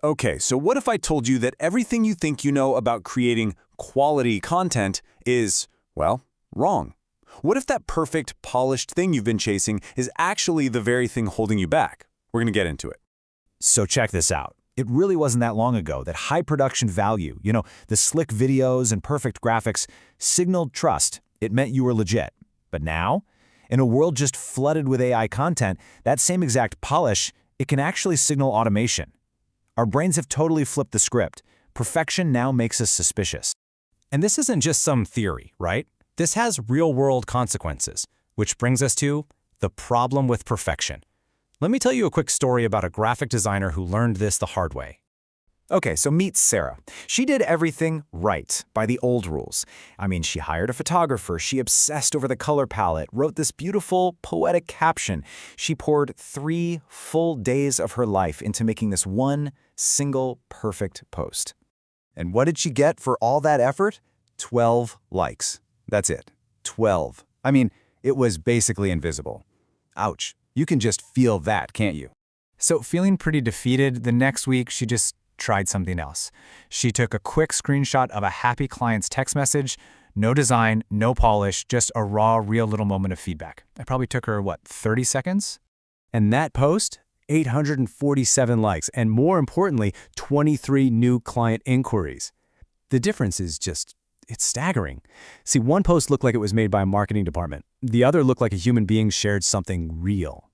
Okay, so what if I told you that everything you think you know about creating quality content is, well, wrong? What if that perfect, polished thing you've been chasing is actually the very thing holding you back? We're going to get into it. So check this out. It really wasn't that long ago that high production value, the slick videos and perfect graphics, signaled trust. It meant you were legit. But now, in a world just flooded with AI content, that same exact polish, it can actually signal automation. Our brains have totally flipped the script. Perfection now makes us suspicious. And this isn't just some theory, right? This has real-world consequences, which brings us to the problem with perfection. Let me tell you a quick story about a graphic designer who learned this the hard way. Okay, so meet Sarah. She did everything right by the old rules. She hired a photographer, she obsessed over the color palette, wrote this beautiful, poetic caption. She poured 3 full days of her life into making this one single perfect post. And what did she get for all that effort? 12 likes. That's it. 12. It was basically invisible. Ouch. You can just feel that, can't you? So feeling pretty defeated, the next week she just tried something else. She took a quick screenshot of a happy client's text message, no design, no polish, just a raw, real little moment of feedback. It probably took her, 30 seconds? And that post, 847 likes, and more importantly, 23 new client inquiries. The difference is it's staggering. See, one post looked like it was made by a marketing department. The other looked like a human being shared something real.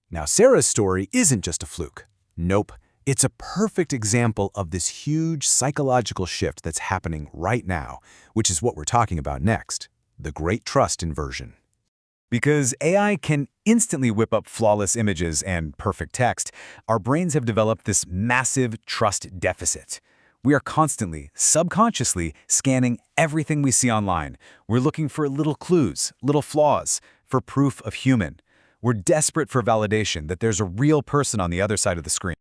Now, Sarah's story isn't just a fluke. Nope. It's a perfect example of this huge psychological shift that's happening right now, which is what we're talking about next, the great trust inversion. Because AI can instantly whip up flawless images and perfect text, our brains have developed this massive trust deficit. We are constantly, subconsciously, scanning everything we see online. We're looking for little clues, little flaws, for proof of human. We're desperate for validation that there's a real person on the other side of the screen.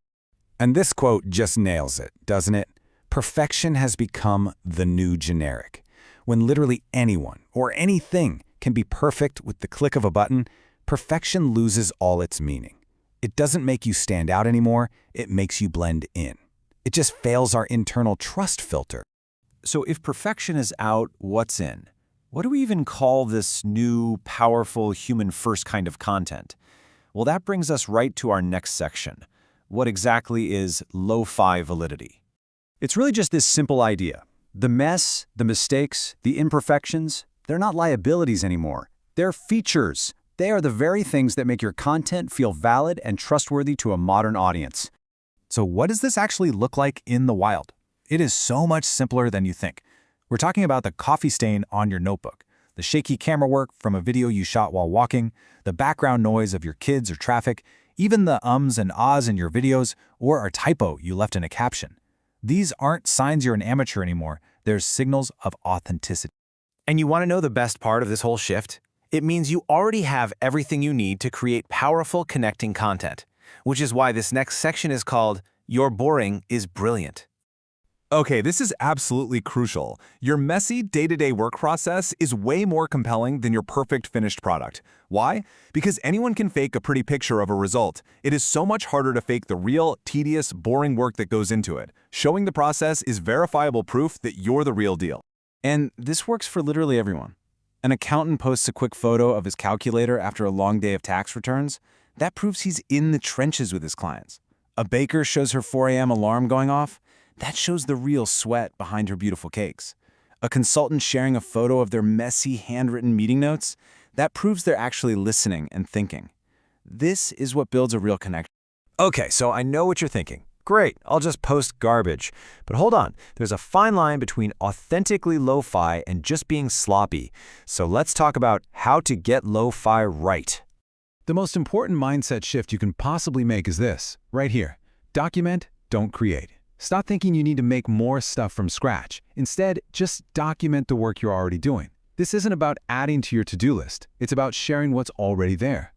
And this quote just nails it, doesn't it? Perfection has become the new generic. When literally anyone or anything can be perfect with the click of a button, perfection loses all its meaning. It doesn't make you stand out anymore, it makes you blend in. It just fails our internal trust filter. So if perfection is out, what's in? What do we even call this new, powerful, human-first kind of content? Well, that brings us right to our next section. What exactly is lo-fi validity? It's really just this simple idea. The mess, the mistakes, the imperfections, they're not liabilities anymore. They're features. They are the very things that make your content feel valid and trustworthy to a modern audience. So what does this actually look like in the wild? It is so much simpler than you think. We're talking about the coffee stain on your notebook, the shaky camera work from a video you shot while walking, the background noise of your kids or traffic, even the ums and ahs in your videos, or a typo you left in a caption. These aren't signs you're an amateur anymore. They're signals of authenticity. And you want to know the best part of this whole shift? It means you already have everything you need to create powerful connecting content, which is why this next section is called Your Boring is Brilliant. Okay, this is absolutely crucial. Your messy day-to-day work process is way more compelling than your perfect finished product. Why? Because anyone can fake a pretty picture of a result. It is so much harder to fake the real, tedious, boring work that goes into it. Showing the process is verifiable proof that you're the real deal. And this works for literally everyone. An accountant posts a quick photo of his calculator after a long day of tax returns. That proves he's in the trenches with his clients. A baker shows her 4 a.m. alarm going off. That shows the real sweat behind her beautiful cakes. A consultant sharing a photo of their messy handwritten meeting notes, that proves they're actually listening and thinking. This is what builds a real connection. Okay, so I know what you're thinking. Great, I'll just post garbage. But hold on, there's a fine line between authentically lo-fi and just being sloppy. So let's talk about how to get lo-fi right. The most important mindset shift you can possibly make is this, right here. Document, don't create. Stop thinking you need to make more stuff from scratch. Instead, just document the work you're already doing. This isn't about adding to your to-do list. It's about sharing what's already there.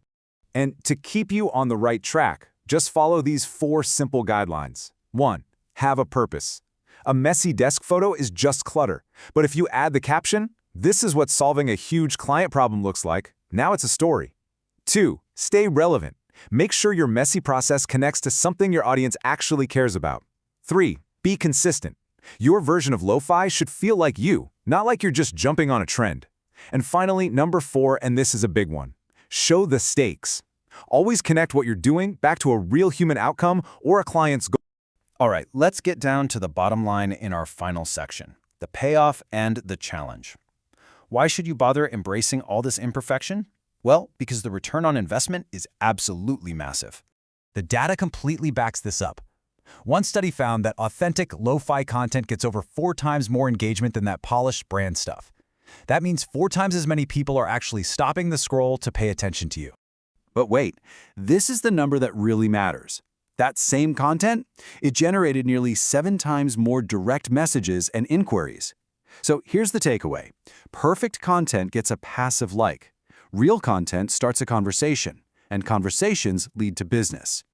And to keep you on the right track, just follow these 4 simple guidelines. 1. Have a purpose. A messy desk photo is just clutter. But if you add the caption, this is what solving a huge client problem looks like. Now it's a story. 2. Stay relevant. Make sure your messy process connects to something your audience actually cares about. 3. Be consistent. Your version of lo-fi should feel like you, not like you're just jumping on a trend. And finally, number 4, and this is a big one. Show the stakes. Always connect what you're doing back to a real human outcome or a client's goal. All right, let's get down to the bottom line in our final section, the payoff and the challenge. Why should you bother embracing all this imperfection? Well, because the return on investment is absolutely massive. The data completely backs this up. One study found that authentic, lo-fi content gets over 4 times more engagement than that polished brand stuff. That means 4 times as many people are actually stopping the scroll to pay attention to you. But wait, this is the number that really matters. That same content, it generated nearly 7 times more direct messages and inquiries. So here's the takeaway. Perfect content gets a passive like. Real content starts a conversation, and conversations lead to business.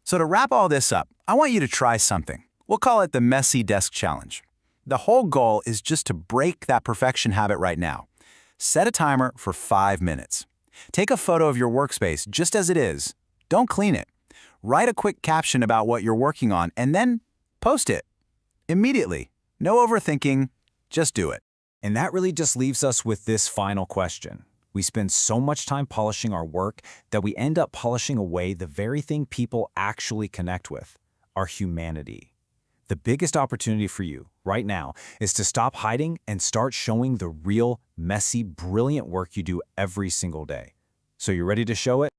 So to wrap all this up, I want you to try something. We'll call it the Messy Desk Challenge. The whole goal is just to break that perfection habit right now. Set a timer for 5 minutes. Take a photo of your workspace just as it is. Don't clean it. Write a quick caption about what you're working on and then post it. Immediately. No overthinking, just do it. And that really just leaves us with this final question. We spend so much time polishing our work that we end up polishing away the very thing people actually connect with, our humanity. The biggest opportunity for you right now is to stop hiding and start showing the real, messy, brilliant work you do every single day. So you ready to show it?